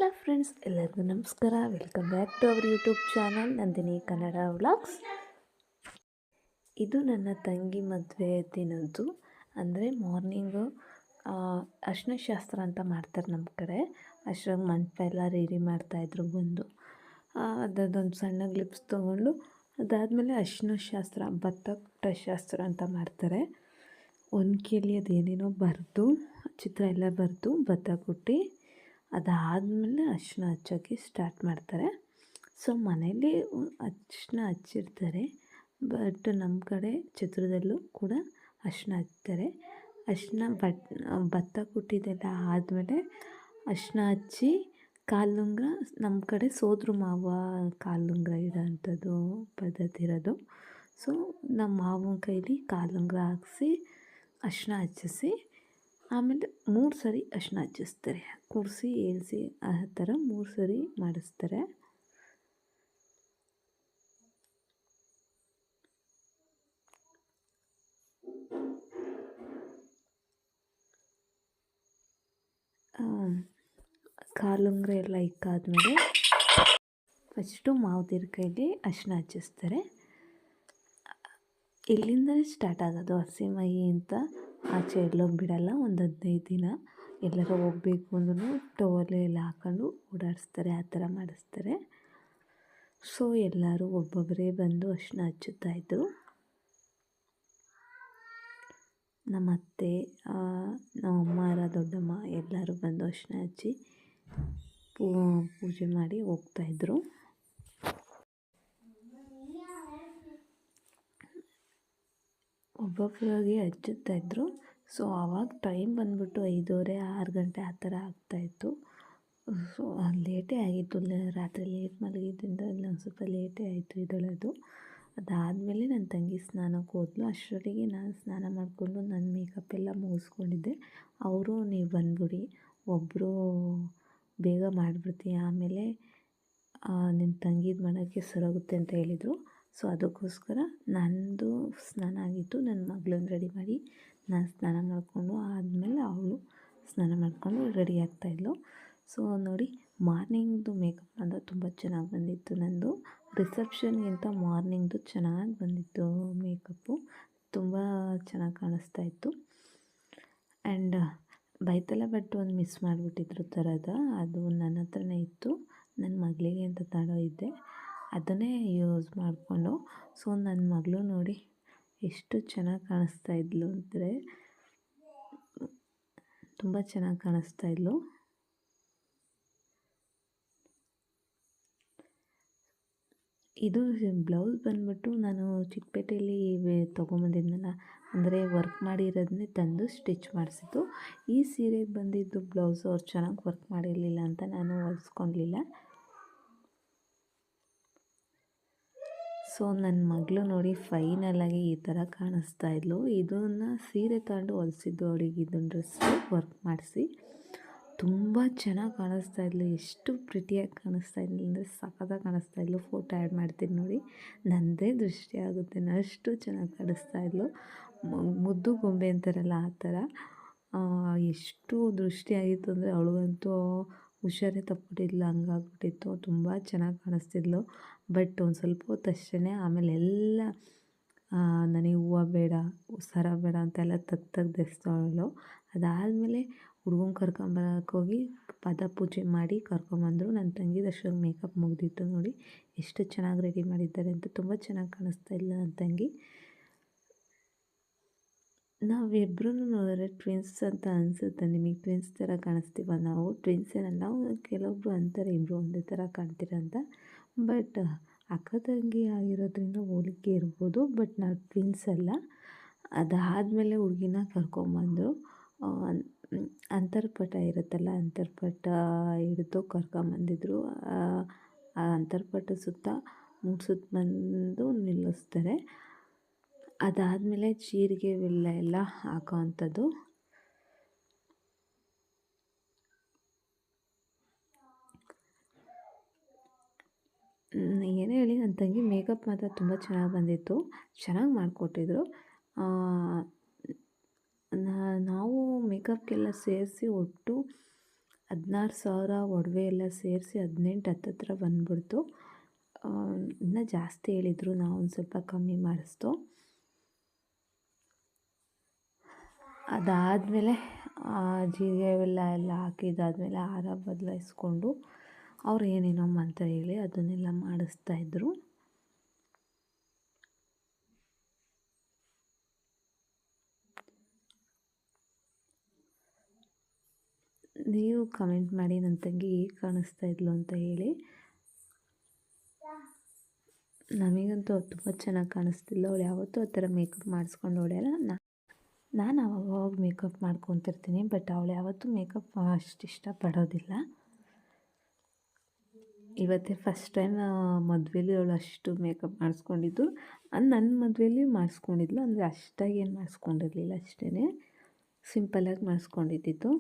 Hi friends, ಎಲ್ಲರಿಗೂ ನಮಸ್ಕಾರ. Welcome back to our YouTube channel Nandini Kannada vlogs. ಇದು ನನ್ನ ತಂಗಿ ಮದುವೆ ದಿನದ್ದು. ಅಂದರೆ ಮಾರ್ನಿಂಗು ಅರಿಶಿನ ಶಾಸ್ತ್ರ ಅಂತ ಮಾಡ್ತಾರೆ ನಮ್ಮ ಕಡೆ. ಅಷ್ಟರಾಗ ಮಂಟಪ ಎಲ್ಲ ರೆಡಿ ಮಾಡ್ತಾಯಿದ್ರು ಬಂದು. ಅದೊಂದು ಸಣ್ಣ ಗ್ಲಿಪ್ಸ್ ತೊಗೊಂಡು ಅದಾದಮೇಲೆ ಅರಿಶಿನ ಶಾಸ್ತ್ರ, ಭತ್ತ ಕುಟ್ಟ ಶಾಸ್ತ್ರ ಅಂತ ಮಾಡ್ತಾರೆ. ಒನಕೆಯಲ್ಲಿ ಅದೇನೇನೋ ಬರೆದು, ಚಿತ್ರ ಎಲ್ಲ ಬರೆದು ಭತ್ತ ಕುಟ್ಟಿ ಅದಾದಮೇಲೆ ಅರಿಶಿನ ಹಚ್ಚೋಕ್ಕೆ ಸ್ಟಾರ್ಟ್ ಮಾಡ್ತಾರೆ. ಸೊ ಮನೇಲಿ ಅರಿಶಿನ ಹಚ್ಚಿರ್ತಾರೆ, ಬಟ್ ನಮ್ಮ ಕಡೆ ಚಿತ್ರದಲ್ಲೂ ಕೂಡ ಅರಿಶಿನ ಹಚ್ತಾರೆ. ಅರಿಶಿನ ಭತ್ತ ಕುಟ್ಟಿದ್ದೆಲ್ಲ ಆದಮೇಲೆ ಅರಿಶಿನ ಹಚ್ಚಿ ಕಾಲುಂಗುರ, ನಮ್ಮ ಕಡೆ ಸೋದ್ರ ಮಾವ ಕಾಲುಂಗುರ ಇಡೋ ಅಂಥದ್ದು ಪದ್ಧತಿ ಇರೋದು. ಸೊ ನಮ್ಮ ಮಾವನ ಕೈಲಿ ಕಾಲುಂಗುರ ಹಾಕಿಸಿ ಅರಿಶಿನ ಹಚ್ಚಿಸಿ ಆಮೇಲೆ 3 ಸರಿ ಅರಿಶಿನ ಹಚ್ಚಿಸ್ತಾರೆ. ಕೂರಿಸಿ ಏಳಿಸಿ ಆ ಥರ 3 ಸರಿ ಮಾಡಿಸ್ತಾರೆ. ಕಾಲುಂಗುರ ಎಲ್ಲ ಇಕ್ಕಾದ್ಮೇಲೆ ಫಸ್ಟು ಮಾವದಿರ ಕೈಲಿ ಅರಿಶಿನ ಹಚ್ಚಿಸ್ತಾರೆ. ಇಲ್ಲಿಂದಲೇ ಸ್ಟಾರ್ಟ್ ಆಗೋದು ಹಸಿ ಮೈ ಅಂತ. ಆಚೆ ಎಲ್ಲೋಗಿ ಬಿಡೋಲ್ಲ. ಒಂದು 15 ದಿನ ಎಲ್ಲರೂ ಹೋಗಬೇಕು ಅಂದ್ರೂ ಟವಲ್ ಎಲ್ಲ ಹಾಕೊಂಡು ಓಡಾಡಿಸ್ತಾರೆ, ಆ ಥರ ಮಾಡಿಸ್ತಾರೆ. ಸೊ ಎಲ್ಲರೂ ಒಬ್ಬೊಬ್ಬರೇ ಬಂದು ಅರಿಶಿನ ಹಚ್ಚುತ್ತಾಯಿದ್ರು. ನಮ್ಮ ಅತ್ತೆ, ನಮ್ಮ ಅಮ್ಮಾರ, ದೊಡ್ಡಮ್ಮ ಎಲ್ಲರೂ ಬಂದು ಅರಿಶಿನ ಹಚ್ಚಿ ಪೂಜೆ ಮಾಡಿ ಹೋಗ್ತಾಯಿದ್ರು. ಒಬ್ಬೊಬ್ಬರಾಗಿ ಹಚ್ಚುತ್ತಾಯಿದ್ರು. ಸೊ ಆವಾಗ ಟೈಮ್ ಬಂದುಬಿಟ್ಟು 5:30, 6 ಗಂಟೆ ಆ ಥರ ಆಗ್ತಾಯಿತ್ತು. ಸೊ ಲೇಟೇ ಆಗಿತ್ತು, ರಾತ್ರಿ ಲೇಟ್ ಮಲಗಿದ್ದರಿಂದ ಒಂದು ಸ್ವಲ್ಪ ಲೇಟೇ ಆಯಿತು ಎದ್ದೇಳೋದು. ಅದಾದಮೇಲೆ ನನ್ನ ತಂಗಿ ಸ್ನಾನಕ್ಕೆ ಹೋದ್ಲು. ಅಷ್ಟರೊತ್ತಿಗೆ ನಾನು ಸ್ನಾನ ಮಾಡಿಕೊಂಡು ನನ್ನ ಮೇಕಪ್ ಎಲ್ಲ ಮುಗಿಸ್ಕೊಂಡಿದ್ದೆ. ಅವರು ನೀವು ಬಂದುಬಿಡಿ, ಒಬ್ಬರು ಬೇಗ ಮಾಡಿಬಿಡ್ತೀಯ, ಆಮೇಲೆ ನಿನ್ನ ತಂಗಿದು ಮಾಡೋಕ್ಕೆ ಸರೋಗುತ್ತೆ ಅಂತ ಹೇಳಿದರು. ಸೊ ಅದಕ್ಕೋಸ್ಕರ ನನ್ನದು ಸ್ನಾನ ಆಗಿತ್ತು. ನನ್ನ ಮಗಳನ್ನ ರೆಡಿ ಮಾಡಿ ನಾನು ಸ್ನಾನ ಮಾಡಿಕೊಂಡು ಆದಮೇಲೆ ಅವಳು ಸ್ನಾನ ಮಾಡಿಕೊಂಡು ರೆಡಿ ಆಗ್ತಾಯಿದ್ಲು. ಸೊ ನೋಡಿ, ಮಾರ್ನಿಂಗ್ದು ಮೇಕಪ್ ಮಾತ್ರ ತುಂಬ ಚೆನ್ನಾಗಿ ಬಂದಿತ್ತು. ನಂದು ರಿಸೆಪ್ಷನ್ಗಿಂತ ಮಾರ್ನಿಂಗ್ದು ಚೆನ್ನಾಗಿ ಬಂದಿತ್ತು ಮೇಕಪ್ಪು. ತುಂಬ ಚೆನ್ನಾಗಿ ಕಾಣಿಸ್ತಾಯಿತ್ತು. ಆ್ಯಂಡ್ ಬೈತಲ ಬಟ್ ಒಂದು ಮಿಸ್ ಮಾಡಿಬಿಟ್ಟಿದ್ರು ಥರದ, ಅದು ನನ್ನ ಹತ್ರನೇ ಇತ್ತು. ನನ್ನ ಮಗಳಿಗೆ ಅಂತ ತಗೊಂಡೋಗಿದ್ದೆ, ಅದನ್ನೇ ಯೂಸ್ ಮಾಡಿಕೊಂಡು. ಸೊ ನನ್ನ ಮಗಳು ನೋಡಿ ಎಷ್ಟು ಚೆನ್ನಾಗಿ ಕಾಣಿಸ್ತಾಯಿದ್ಲು ಅಂದರೆ ತುಂಬ ಚೆನ್ನಾಗಿ ಕಾಣಿಸ್ತಾಯಿದ್ಲು. ಇದು ಬ್ಲೌಸ್ ಬಂದುಬಿಟ್ಟು ನಾನು ಚಿಕ್ಕಪೇಟೆಯಲ್ಲಿ ತೊಗೊಂಬಂದಿದ್ನಲ್ಲ, ಅಂದರೆ ವರ್ಕ್ ಮಾಡಿರೋದನ್ನೇ ತಂದು ಸ್ಟಿಚ್ ಮಾಡಿಸಿದ್ದು. ಈ ಸೀರೆಗೆ ಬಂದಿದ್ದು ಬ್ಲೌಸು ಅವ್ರು ಚೆನ್ನಾಗಿ ವರ್ಕ್ ಮಾಡಿರಲಿಲ್ಲ ಅಂತ ನಾನು ಹೊಲಿಸ್ಕೊಳ್ಲಿಲ್ಲ. ಸೊ ನನ್ನ ಮಗಳು ನೋಡಿ ಫೈನಲಾಗಿ ಈ ಥರ ಕಾಣಿಸ್ತಾಯಿದ್ಲು. ಇದನ್ನು ಸೀರೆ ತಗೊಂಡು ಹೊಲಿಸಿದ್ದು ಅವಳಿಗೆ. ಇದನ್ನು ಡ್ರೆಸ್ ವರ್ಕ್ ಮಾಡಿಸಿ ತುಂಬ ಚೆನ್ನಾಗಿ ಕಾಣಿಸ್ತಾಯಿದ್ಲು. ಎಷ್ಟು ಪ್ರಿಟಿಯಾಗಿ ಕಾಣಿಸ್ತಾಯಿದ್ಲು ಅಂದರೆ ಸಖತ್ತಾಗಿ ಕಾಣಿಸ್ತಾಯಿದ್ಲು. ಫೋಟೋ ಆ್ಯಡ್ ಮಾಡ್ತೀನಿ ನೋಡಿ, ನನ್ನದೇ ದೃಷ್ಟಿ ಆಗುತ್ತೆ, ಅಷ್ಟು ಚೆನ್ನಾಗಿ ಕಾಣಿಸ್ತಾಯಿದ್ಲು. ಮುದ್ದು ಗೊಂಬೆ ಅಂತಾರಲ್ಲ ಆ ಥರ. ಎಷ್ಟು ದೃಷ್ಟಿಯಾಗಿತ್ತು ಅಂದರೆ ಅವಳಿಗಂತೂ ಹುಷಾರೇ ತಪ್ಪಿಬಿಟ್ಟಿದ್ಲು, ಹಂಗಾಗ್ಬಿಟ್ಟಿತ್ತು. ತುಂಬ ಚೆನ್ನಾಗಿ ಕಾಣಿಸ್ತಿದ್ಲು. ಬಟ್ ಒಂದು ಸ್ವಲ್ಪ ಹೊತ್ತು ಅಷ್ಟೇ, ಆಮೇಲೆ ಎಲ್ಲ ನನಗೆ ಹೂವು ಬೇಡ, ಸರ ಬೇಡ ಅಂತೆಲ್ಲ ತೆಗ್ದೆಸ್ತವಳು. ಅದಾದಮೇಲೆ ಹುಡುಗನ ಕರ್ಕೊಂಬರಕ್ಕೆ ಹೋಗಿ ಪಾದ ಪೂಜೆ ಮಾಡಿ ಕರ್ಕೊಂಬಂದರು. ನನ್ನ ತಂಗಿದಷ್ಟು ಮೇಕಪ್ ಮುಗಿದಿತ್ತು ನೋಡಿ, ಎಷ್ಟು ಚೆನ್ನಾಗಿ ರೆಡಿ ಮಾಡಿದ್ದಾರೆ ಅಂತ. ತುಂಬ ಚೆನ್ನಾಗಿ ಕಾಣಿಸ್ತಾ ಇಲ್ಲ ನನ್ನ ತಂಗಿ. ನಾವಿಬ್ಬರೂ ನೋಡಿದ್ರೆ ಟ್ವಿನ್ಸ್ ಅಂತ ಅನಿಸುತ್ತೆ. ನಿಮಗೆ ಟ್ವಿನ್ಸ್ ಥರ ಕಾಣಿಸ್ತೀವ ನಾವು? ಟ್ವಿನ್ಸ್ ಏನಲ್ಲ, ಕೆಲವೊಬ್ಬರು ಅಂತಾರೆ ಇಬ್ಬರು ಒಂದೇ ಥರ ಕಾಣ್ತೀರ ಅಂತ. ಬಟ್ ಅಕ್ಕ ತಂಗಿ ಆಗಿರೋದ್ರಿಂದ ಹೋಲಿಕೆ ಇರ್ಬೋದು, ಬಟ್ ನಾವು ಟ್ವಿನ್ಸ್ ಅಲ್ಲ. ಅದಾದಮೇಲೆ ಹುಡುಗಿನ ಕರ್ಕೊಂಬಂದರು. ಅಂತರ್ಪಟ ಇರುತ್ತಲ್ಲ, ಅಂತರ್ಪಟ ಹಿಡಿದು ಕರ್ಕೊಂಬಂದಿದ್ರು. ಆ ಅಂತರ್ಪಟ ಸುತ್ತ 3 ಸುತ್ತ ಬಂದು ನಿಲ್ಲಿಸ್ತಾರೆ. ಅದಾದಮೇಲೆ ಜೀರಿಗೆ ಬೆಲ್ಲ ಎಲ್ಲ ಹಾಕೋ ಅಂಥದ್ದು. ಏನೇ ಹೇಳಿ, ನನ್ನ ತಂಗಿ ಮೇಕಪ್ ಮಾತ್ರ ತುಂಬ ಚೆನ್ನಾಗಿ ಬಂದಿತ್ತು, ಚೆನ್ನಾಗಿ ಮಾಡಿಕೊಟ್ಟಿದ್ರು. ನಾವು ಮೇಕಪ್ಗೆಲ್ಲ ಸೇರಿಸಿ ಒಟ್ಟು 16,000 ಒಡವೆ ಎಲ್ಲ ಸೇರಿಸಿ 18 ಹತ್ತತ್ರ ಬಂದ್ಬಿಡ್ತು. ಇನ್ನೂ ಜಾಸ್ತಿ ಹೇಳಿದರು, ನಾವು ಒಂದು ಸ್ವಲ್ಪ ಕಮ್ಮಿ ಮಾಡಿಸ್ತು. ಅದಾದಮೇಲೆ ಜೀರಿಗೆ ಅವೆಲ್ಲ ಹಾಕಿದ್ದಾದಮೇಲೆ ಹಾರ ಬದಲಾಯಿಸ್ಕೊಂಡು ಅವ್ರು ಏನೇನೋ ಮಂತ್ರ ಹೇಳಿ ಅದನ್ನೆಲ್ಲ ಮಾಡಿಸ್ತಾಯಿದ್ರು. ನೀವು ಕಮೆಂಟ್ ಮಾಡಿ ನನ್ನ ತಂಗಿ ಹೇಗೆ ಕಾಣಿಸ್ತಾ ಇದ್ಲು ಅಂತ ಹೇಳಿ. ನಮಗಂತೂ ತುಂಬ ಚೆನ್ನಾಗಿ ಕಾಣಿಸ್ತಿಲ್ಲ. ಅವಳು ಯಾವತ್ತೂ ಆ ಥರ ಮೇಕಪ್ ಮಾಡಿಸ್ಕೊಂಡು ಹೊಡೆಯಲ್ಲ. ನಾನು ಅವಾಗ ಮೇಕಪ್ ಮಾಡ್ಕೊತಿರ್ತೀನಿ, ಬಟ್ ಅವಳು ಯಾವತ್ತೂ ಮೇಕಪ್ ಅಷ್ಟು ಇಷ್ಟಪಡೋದಿಲ್ಲ. ಇವತ್ತೇ ಫಸ್ಟ್ ಟೈಮ್ ಮದುವೆಲಿ ಅವಳು ಅಷ್ಟು ಮೇಕಪ್ ಮಾಡಿಸ್ಕೊಂಡಿದ್ದು. ನನ್ನ ಮದುವೆಲಿ ಮಾಡಿಸ್ಕೊಂಡಿದ್ಲು, ಅಂದರೆ ಅಷ್ಟಾಗಿ ಏನು ಮಾಡಿಸ್ಕೊಂಡಿರಲಿಲ್ಲ, ಅಷ್ಟೇ ಸಿಂಪಲ್ಲಾಗಿ ಮಾಡಿಸ್ಕೊಂಡಿದ್ದಿದ್ದು.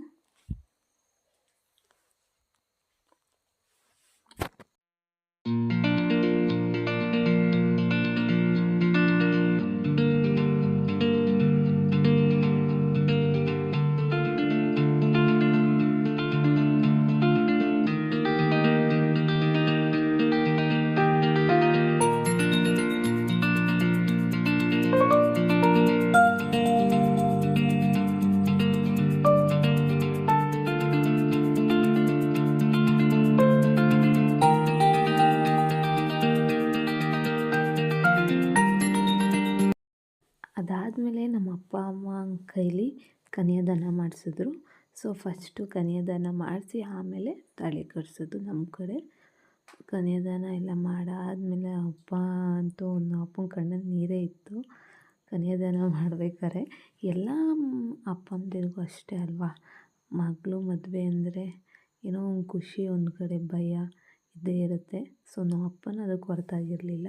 ಅದಾದಮೇಲೆ ನಮ್ಮ ಅಪ್ಪ ಅಮ್ಮ ಕೈಲಿ ಕನ್ಯಾದಾನ ಮಾಡಿಸಿದ್ರು. ಸೊ ಫಸ್ಟು ಕನ್ಯಾದಾನ ಮಾಡಿಸಿ ಆಮೇಲೆ ತಾಳಿ ಕಟ್ಸೋದು ನಮ್ಮ ಕಡೆ. ಕನ್ಯಾದಾನ ಎಲ್ಲ ಮಾಡಾದಮೇಲೆ ಅಪ್ಪ ಅಂತೂ ಅಪ್ಪನ ಕಣ್ಣಲ್ಲಿ ನೀರೇ ಇತ್ತು ಕನ್ಯಾದಾನ ಮಾಡ್ಬೇಕಾದ್ರೆ. ಎಲ್ಲ ಅಪ್ಪಂದಿರಿಗೂ ಅಷ್ಟೇ ಅಲ್ವಾ, ಮಗಳು ಮದುವೆ ಅಂದರೆ ಏನೋ ಒಂದು ಖುಷಿ, ಒಂದು ಕಡೆ ಭಯ ಇದ್ದೇ ಇರುತ್ತೆ. ಸೊ ನಮ್ಮ ಅಪ್ಪನ ಅದಕ್ಕೆ ಹೊರತಾಗಿರಲಿಲ್ಲ.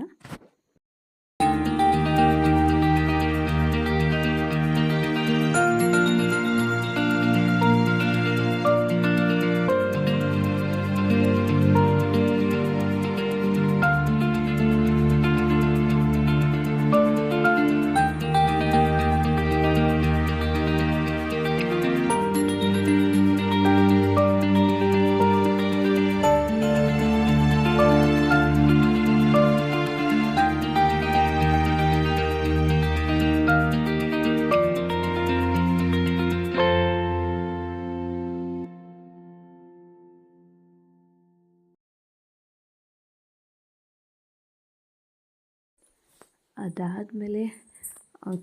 ಅದಾದಮೇಲೆ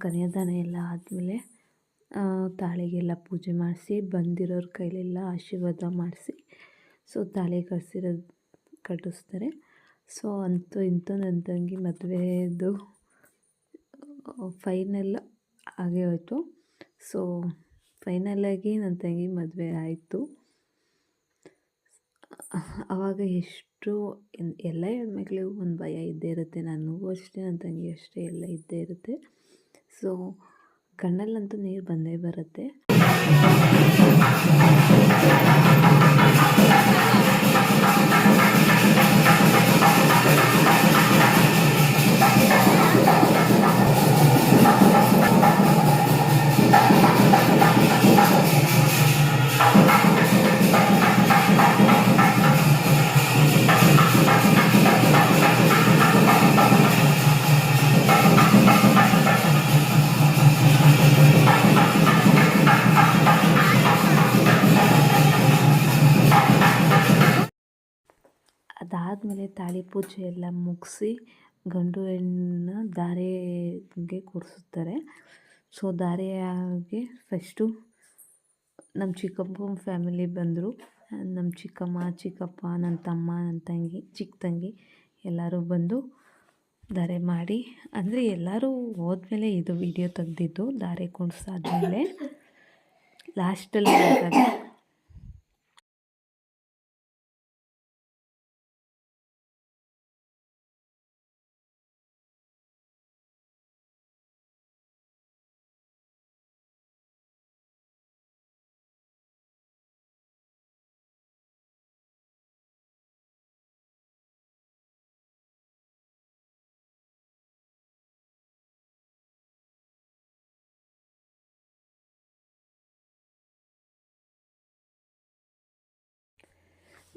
ಕನ್ಯಾದಾನ ಎಲ್ಲ ಆದಮೇಲೆ ತಾಳಿಗೆಲ್ಲ ಪೂಜೆ ಮಾಡಿಸಿ ಬಂದಿರೋರ ಕೈಲೆಲ್ಲ ಆಶೀರ್ವಾದ ಮಾಡಿಸಿ ಸೊ ತಾಳಿ ಕಟ್ಟಿಸ್ತಾರೆ. ಸೊ ಅಂತೂ ಇಂತೂ ನನ್ನ ತಂಗಿ ಮದುವೆದು ಫೈನಲ್ ಆಗೇ ಹೋಯಿತು. ಸೊ ಫೈನಲಾಗಿ ನನ್ನ ತಂಗಿ ಮದುವೆ ಆಯಿತು. ಆವಾಗ ಎಷ್ಟು ಎಲ್ಲ ಹೆಣ್ಮಕ್ಳಿಗೂ ಒಂದು ಭಯ ಇದ್ದೇ ಇರುತ್ತೆ. ನನಗೂ ಅಷ್ಟೇ, ನನ್ನ ತಂಗಿ ಅಷ್ಟೇ, ಎಲ್ಲ ಇದ್ದೇ ಇರುತ್ತೆ. ಸೊ ಕಣ್ಣಲ್ಲಂತೂ ನೀರು ಬಂದೇ ಬರುತ್ತೆ. ಅದಾದಮೇಲೆ ತಾಳಿ ಪೂಜೆ ಎಲ್ಲ ಮುಗಿಸಿ ಗಂಡು ಹೆಣ್ಣನ್ನ ಧಾರೆಗೆ ಕೂರಿಸುತ್ತಾರೆ. ಸೊ ಧಾರೆಯಾಗಿ ಫಸ್ಟು ನಮ್ಮ ಚಿಕ್ಕಪ್ಪನ ಫ್ಯಾಮಿಲಿ ಬಂದರು. ನಮ್ಮ ಚಿಕ್ಕಮ್ಮ, ಚಿಕ್ಕಪ್ಪ, ನನ್ನ ತಮ್ಮ, ನನ್ನ ತಂಗಿ, ಚಿಕ್ಕ ತಂಗಿ ಎಲ್ಲರೂ ಬಂದು ಧಾರೆ ಮಾಡಿ, ಅಂದರೆ ಎಲ್ಲರೂ ಹೋದ್ಮೇಲೆ ಇದು ವಿಡಿಯೋ ತೆಗ್ದಿದ್ದು. ಧಾರೆ ಕುಣಿಸಾದ್ಮೇಲೆ ಲಾಸ್ಟಲ್ಲಿ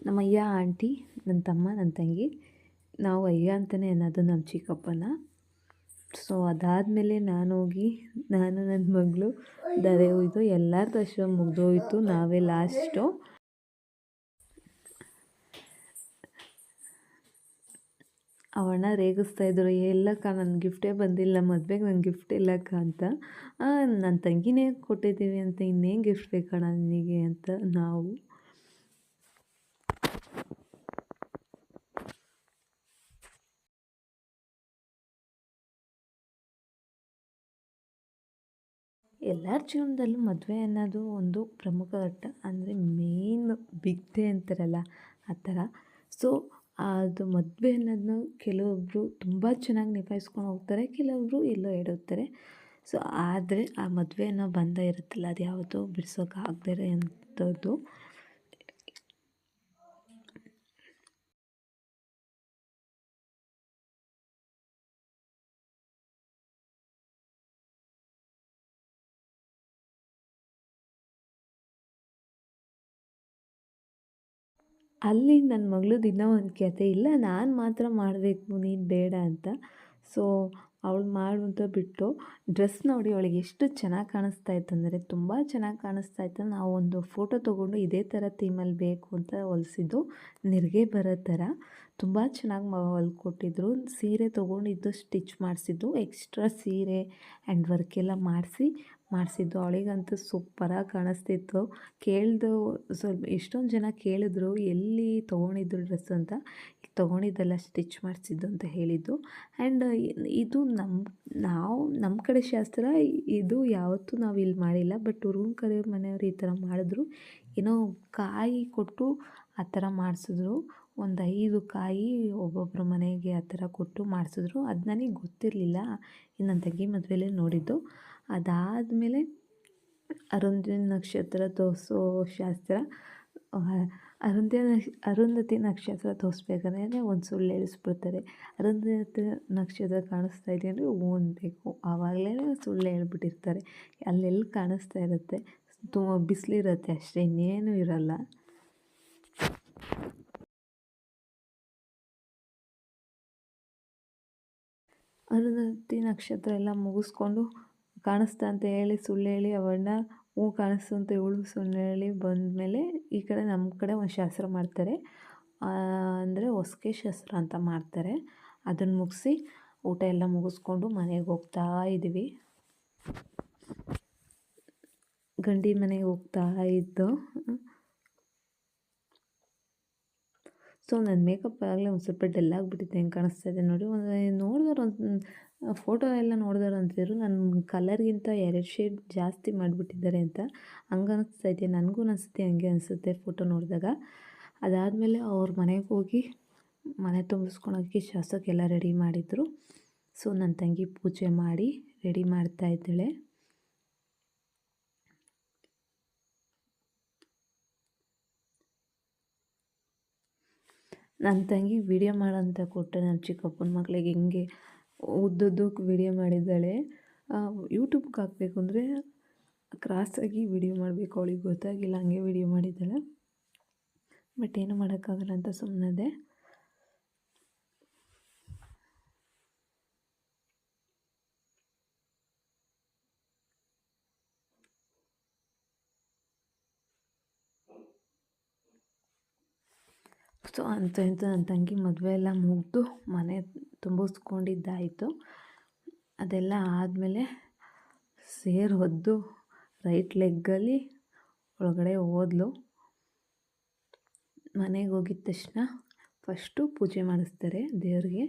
ನಮ್ಮ ಅಯ್ಯ ಆಂಟಿ, ನನ್ನ ತಮ್ಮ, ನನ್ನ ತಂಗಿ, ನಾವು ಅಯ್ಯ ಅಂತಲೇ ಅನ್ನೋದು ನಮ್ಮ ಚಿಕ್ಕಪ್ಪನ. ಸೊ ಅದಾದಮೇಲೆ ನಾನು ನನ್ನ ಮಗಳು ದರೆ ಹೋಯ್ತು, ಎಲ್ಲರದ್ದು ಅಷ್ಟು ಮುಗಿದೋಯ್ತು, ನಾವೇ ಲಾಸ್ಟು. ಅವಣ್ಣ ರೇಗಿಸ್ತಾಯಿದ್ರು, ಎಲ್ಲಕ್ಕ ನನ್ನ ಗಿಫ್ಟೇ ಬಂದಿಲ್ಲ, ಮದುವೆಗೆ ನನ್ನ ಗಿಫ್ಟ್ ಇಲ್ಲಕ್ಕ ಅಂತ. ನನ್ನ ತಂಗಿನೇ ಕೊಟ್ಟಿದ್ದೀವಿ ಅಂತ ಇನ್ನೇನು ಗಿಫ್ಟ್ ಬೇಕಣ್ಣ ನಿನಗೆ ಅಂತ ನಾವು. ಎಲ್ಲರ ಜೀವನದಲ್ಲೂ ಮದುವೆ ಅನ್ನೋದು ಒಂದು ಪ್ರಮುಖ ಘಟ್ಟ, ಅಂದರೆ ಮೇನ್ ಬಿಗ್ ಡೇ ಅಂತಾರಲ್ಲ ಆ ಥರ. ಸೊ ಅದು ಮದುವೆ ಅನ್ನೋದನ್ನ ಕೆಲವೊಬ್ಬರು ತುಂಬ ಚೆನ್ನಾಗಿ ನಿಭಾಯಿಸ್ಕೊಂಡು ಹೋಗ್ತಾರೆ, ಕೆಲವೊಬ್ಬರು ಎಲ್ಲೋ ಎಡುತ್ತಾರೆ. ಸೊ ಆದರೆ ಆ ಮದುವೆ ಅನ್ನೋ ಬಂಧ ಇರುತ್ತಲ್ಲ, ಅದು ಯಾವತ್ತೂ ಬಿಡ್ಸೋಕ್ಕಾಗದೇ ಇರೋ ಅಂಥದ್ದು. ಅಲ್ಲಿ ನನ್ನ ಮಗಳದ್ದು ಇನ್ನೂ ಒಂದು ಕತೆ, ಇಲ್ಲ ನಾನು ಮಾತ್ರ ಮಾಡಬೇಕು ನೀನು ಬೇಡ ಅಂತ. ಸೊ ಅವಳು ಮಾಡುವಂತ ಬಿಟ್ಟು, ಡ್ರೆಸ್ ನೋಡಿ ಅವಳಿಗೆ ಎಷ್ಟು ಚೆನ್ನಾಗಿ ಕಾಣಿಸ್ತಾ ಇತ್ತಂದರೆ ತುಂಬ ಚೆನ್ನಾಗಿ ಕಾಣಿಸ್ತಾ ಇತ್ತು. ನಾವು ಒಂದು ಫೋಟೋ ತೊಗೊಂಡು ಇದೇ ಥರ ಥೀಮಲ್ಲಿ ಬೇಕು ಅಂತ ಹೊಲಿಸಿದ್ದು, ನೆರಿಗೆ ಬರೋ ಥರ ತುಂಬ ಚೆನ್ನಾಗಿ ಹೊಲ್ಕೊಟ್ಟಿದ್ರು. ಸೀರೆ ತೊಗೊಂಡಿದ್ದು ಸ್ಟಿಚ್ ಮಾಡಿಸಿದ್ದು, ಎಕ್ಸ್ಟ್ರಾ ಸೀರೆ ಆ್ಯಂಡ್ ವರ್ಕೆಲ್ಲ ಮಾಡಿಸಿದ್ದು. ಅವಳಿಗಂತೂ ಸೂಪರಾಗಿ ಕಾಣಿಸ್ತಿತ್ತು. ಸ್ವಲ್ಪ ಎಷ್ಟೊಂದು ಜನ ಕೇಳಿದ್ರು, ಎಲ್ಲಿ ತೊಗೊಂಡಿದ್ದು ಡ್ರೆಸ್ ಅಂತ. ತೊಗೊಂಡಿದ್ದೆಲ್ಲ ಸ್ಟಿಚ್ ಮಾಡಿಸಿದ್ದು ಅಂತ ಹೇಳಿದ್ದು. ಆ್ಯಂಡ್ ಇದು ನಮ್ಮ ಕಡೆ ಶಾಸ್ತ್ರ, ಇದು ಯಾವತ್ತೂ ನಾವು ಇಲ್ಲಿ ಮಾಡಿಲ್ಲ. ಬಟ್ ಹುಡುಗನ ಕಡೆ ಮನೆಯವರು ಈ ಥರ ಮಾಡಿದ್ರು. ಏನೋ ಕಾಯಿ ಕೊಟ್ಟು ಆ ಥರ ಮಾಡಿಸಿದ್ರು. ಒಂದು 5 ಕಾಯಿ ಒಬ್ಬೊಬ್ಬರ ಮನೆಗೆ ಆ ಥರ ಕೊಟ್ಟು ಮಾಡಿಸಿದ್ರು. ಅದು ನನಗೆ ಗೊತ್ತಿರಲಿಲ್ಲ, ನನ್ನ ತಂಗಿ ಮದುವೆಲೇ ನೋಡಿದ್ದು. ಅದಾದಮೇಲೆ ಅರುಂಧತಿ ನಕ್ಷತ್ರ ತೋರಿಸೋ ಶಾಸ್ತ್ರ. ಅರುಂಧತಿ ನಕ್ಷತ್ರ ತೋರಿಸ್ಬೇಕಾದ್ರೆ ಒಂದು ಸುಳ್ಳು ಹೇಳಿಸ್ಬಿಡ್ತಾರೆ. ಅರುಂಧತಿ ನಕ್ಷತ್ರ ಕಾಣಿಸ್ತಾ ಇದೆ ಅಂದರೆ ಹ್ಞೂ ಅನ್ಬೇಕು, ಆವಾಗಲೇ ಸುಳ್ಳು ಹೇಳ್ಬಿಟ್ಟಿರ್ತಾರೆ. ಅಲ್ಲೆಲ್ಲಿ ಕಾಣಿಸ್ತಾ ಇರುತ್ತೆ, ತುಂಬ ಬಿಸಿಲಿರುತ್ತೆ ಅಷ್ಟೇ, ಇನ್ನೇನು ಇರಲ್ಲ. ಅರುಂಧತಿ ನಕ್ಷತ್ರ ಎಲ್ಲ ಮುಗಿಸ್ಕೊಂಡು ಕಾಣಿಸ್ತಾ ಅಂತ ಹೇಳಿ ಸುಳ್ಳು ಹೇಳಿ ಅವಳನ್ನ ಹೂ ಕಾಣಿಸ್ತು ಅಂತ ಇವಳು ಸುಳ್ಳು ಹೇಳಿ ಬಂದಮೇಲೆ, ಈ ಕಡೆ ನಮ್ಮ ಕಡೆ ಒಂದು ಶಾಸ್ತ್ರ ಮಾಡ್ತಾರೆ, ಅಂದರೆ ಹೊಸ್ಕೆ ಶಾಸ್ತ್ರ ಅಂತ ಮಾಡ್ತಾರೆ. ಅದನ್ನು ಮುಗಿಸಿ ಊಟ ಎಲ್ಲ ಮುಗಿಸ್ಕೊಂಡು ಮನೆಗೆ ಹೋಗ್ತಾ ಇದ್ದೀವಿ. ಗಂಡಿ ಮನೆಗೆ ಹೋಗ್ತಾ ಇದ್ದು. ಸೊ ನನ್ನ ಮೇಕಪ್ ಆಗಲೇ ಒಂದು ಸ್ವಲ್ಪ ಡಲ್ ಆಗಿಬಿಟ್ಟಿದೆ, ಹೆಂಗೆ ಕಾಣಿಸ್ತಾ ಇದೆ ನೋಡಿ. ನೋಡಿದವ್ರು ಫೋಟೋ ಎಲ್ಲ ನೋಡಿದವ್ರು ಅಂತಿದ್ರು, ನನ್ನ ಕಲರ್ಗಿಂತ 2 ಶೇಡ್ ಜಾಸ್ತಿ ಮಾಡಿಬಿಟ್ಟಿದ್ದಾರೆ ಅಂತ. ಹಂಗೆ ಅನಿಸ್ತಾ ಇದೆ, ನನಗೂ ಅನಿಸುತ್ತೆ, ಹಂಗೆ ಅನಿಸುತ್ತೆ ಫೋಟೋ ನೋಡಿದಾಗ. ಅದಾದಮೇಲೆ ಅವ್ರ ಮನೆಗೆ ಹೋಗಿ ಮನೆ ತುಂಬಿಸ್ಕೊಳೋಕ್ಕೆ ಶಾಸ್ತ್ರಕ್ಕೆಲ್ಲ ರೆಡಿ ಮಾಡಿದರು. ಸೊ ನನ್ನ ತಂಗಿ ಪೂಜೆ ಮಾಡಿ ರೆಡಿ ಮಾಡ್ತಾಯಿದ್ದಾಳೆ. ನನ್ನ ತಂಗಿ ವೀಡಿಯೋ ಮಾಡೋಂತ ಕೊಟ್ಟೆ, ನನ್ನ ಚಿಕ್ಕಪ್ಪನ ಮಗಳಿಗೆ ಹಿಂಗೆ ಉದ್ದುದ್ದಕ್ಕೆ ವೀಡಿಯೋ ಮಾಡಿದ್ದಾಳೆ. ಯೂಟ್ಯೂಬ್ಗೆ ಹಾಕಬೇಕು ಅಂದರೆ ಕ್ರಾಸಾಗಿ ವೀಡಿಯೋ ಮಾಡಬೇಕು, ಅವಳಿಗೆ ಗೊತ್ತಾಗಿಲ್ಲ, ಹಂಗೆ ವೀಡಿಯೋ ಮಾಡಿದ್ದಾಳೆ. ಬಟ್ ಏನು ಮಾಡೋಕ್ಕಾಗಲ್ಲ ಅಂತ ಸುಮ್ಮನದೆ. ಸೊ ಇಂಥ ನನ್ನ ತಂಗಿ ಮದುವೆ ಎಲ್ಲ ಮುಗಿದು ಮನೆ ತುಂಬಿಸ್ಕೊಂಡಿದ್ದಾಯಿತು. ಅದೆಲ್ಲ ಆದಮೇಲೆ ಸೇರು ಹೊದ್ದು ರೈಟ್ ಲೆಗ್ಗಲ್ಲಿ ಒಳಗಡೆ ಹೋದ್ಲು. ಮನೆಗೆ ಹೋಗಿದ ತಕ್ಷಣ ಫಸ್ಟು ಪೂಜೆ ಮಾಡಿಸ್ತಾರೆ ದೇವ್ರಿಗೆ.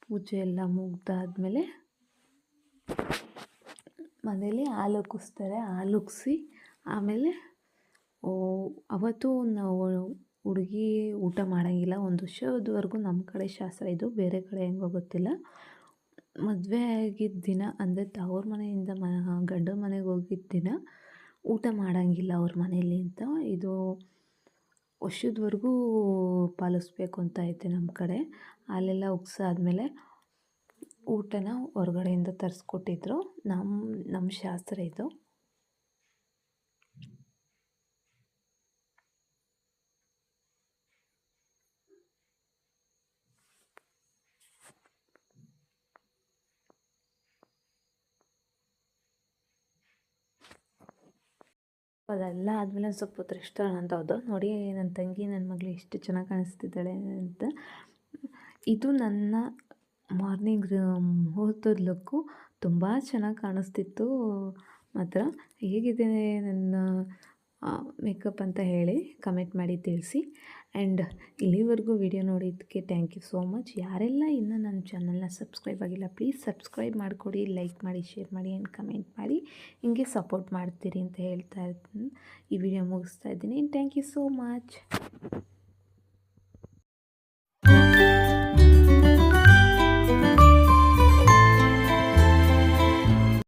ಪೂಜೆ ಎಲ್ಲ ಮುಗ್ದಾದ್ಮೇಲೆ ಮನೇಲಿ ಹಾಲು ಉಕ್ಕಿಸ್ತಾರೆ. ಹಾಲು ಉಕ್ಕಿಸಿ ಆಮೇಲೆ ಅವತ್ತು ನಾವು ಹುಡುಗಿ ಊಟ ಮಾಡೋಂಗಿಲ್ಲ, ಒಂದು ವರ್ಷದವರೆಗೂ ನಮ್ಮ ಕಡೆ ಶಾಸ್ತ್ರ ಇದು, ಬೇರೆ ಕಡೆ ಹೆಂಗೋ ಗೊತ್ತಿಲ್ಲ. ಮದುವೆ ಆಗಿದ್ದ ದಿನ ಅಂದರೆ ತವ್ರ ಮನೆಯಿಂದ ಗಂಡನ ಮನೆಗೆ ಹೋಗಿದ್ದ ದಿನ ಊಟ ಮಾಡೋಂಗಿಲ್ಲ ಅವ್ರ ಮನೇಲಿ ಅಂತ. ಇದು ವರ್ಷದವರೆಗೂ ಪಾಲಿಸ್ಬೇಕು ಅಂತ ಐತೆ ನಮ್ಮ ಕಡೆ. ಹಾಲೆಲ್ಲ ಉಕ್ಸಾದ್ಮೇಲೆ ಊಟನ ಹೊರಗಡೆಯಿಂದ ತರಿಸ್ಕೊಟ್ಟಿದ್ರು. ನಮ್ಮ ಶಾಸ್ತ್ರ ಇದು. ಅದೆಲ್ಲ ಆದಮೇಲೆ ಸ್ವಲ್ಪ ಹೊತ್ತು ರೆಸ್ಟೋರೆಂಟ್ ಅಂತ ಹೋದೋ. ನೋಡಿ ನನ್ನ ತಂಗಿ ನನ್ನ ಮಗಳು ಎಷ್ಟು ಚೆನ್ನಾಗಿ ಕಾಣಿಸ್ತಿದ್ದಾಳೆ ಅಂತ. ಇದು ನನ್ನ ಮಾರ್ನಿಂಗ್ ಮುಹೂರ್ತದ ಲುಕ್ಕು. ತುಂಬ ಚೆನ್ನಾಗಿ ಕಾಣಿಸ್ತಿತ್ತು ಮಾತ್ರ. ಹೇಗಿದೆ ನನ್ನ ಮೇಕಪ್ ಅಂತ ಹೇಳಿ ಕಮೆಂಟ್ ಮಾಡಿ ತಿಳಿಸಿ. ಆ್ಯಂಡ್ ಇಲ್ಲಿವರೆಗೂ ವಿಡಿಯೋ ನೋಡಿದ್ದಕ್ಕೆ ಥ್ಯಾಂಕ್ ಯು ಸೋ ಮಚ್. ಯಾರೆಲ್ಲ ಇನ್ನೂ ನನ್ನ ಚಾನಲ್ನ ಸಬ್ಸ್ಕ್ರೈಬ್ ಆಗಿಲ್ಲ ಪ್ಲೀಸ್ ಸಬ್ಸ್ಕ್ರೈಬ್ ಮಾಡಿಕೊಡಿ, ಲೈಕ್ ಮಾಡಿ, ಶೇರ್ ಮಾಡಿ ಆ್ಯಂಡ್ ಕಮೆಂಟ್ ಮಾಡಿ. ಹಿಂಗೆ ಸಪೋರ್ಟ್ ಮಾಡ್ತೀರಿ ಅಂತ ಹೇಳ್ತಾ ಇದ್ದೀನಿ. ಈ ವಿಡಿಯೋ ಮುಗಿಸ್ತಾ ಇದ್ದೀನಿ. Thank you so much.